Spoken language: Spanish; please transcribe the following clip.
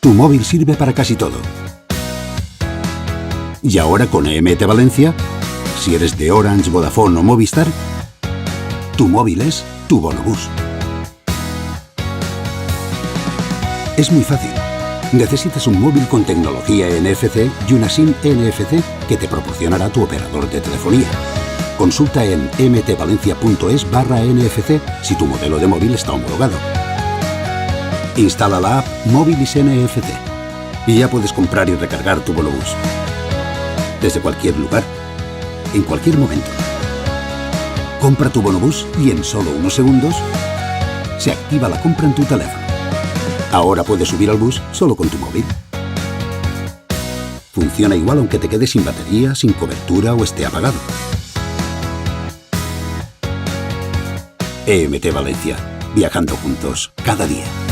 Tu móvil sirve para casi todo. Y ahora con EMT Valencia, si eres de Orange, Vodafone o Movistar, tu móvil es tu bonobús. Es muy fácil. Necesitas un móvil con tecnología NFC y una SIM NFC que te proporcionará tu operador de telefonía. Consulta en mtvalencia.es/NFC si tu modelo de móvil está homologado. Instala la app Móvilis NFC y ya puedes comprar y recargar tu bonobús. Desde cualquier lugar, en cualquier momento. Compra tu bonobús y en solo unos segundos se activa la compra en tu teléfono. Ahora puedes subir al bus solo con tu móvil. Funciona igual aunque te quedes sin batería, sin cobertura o esté apagado. EMT Valencia. Viajando juntos cada día.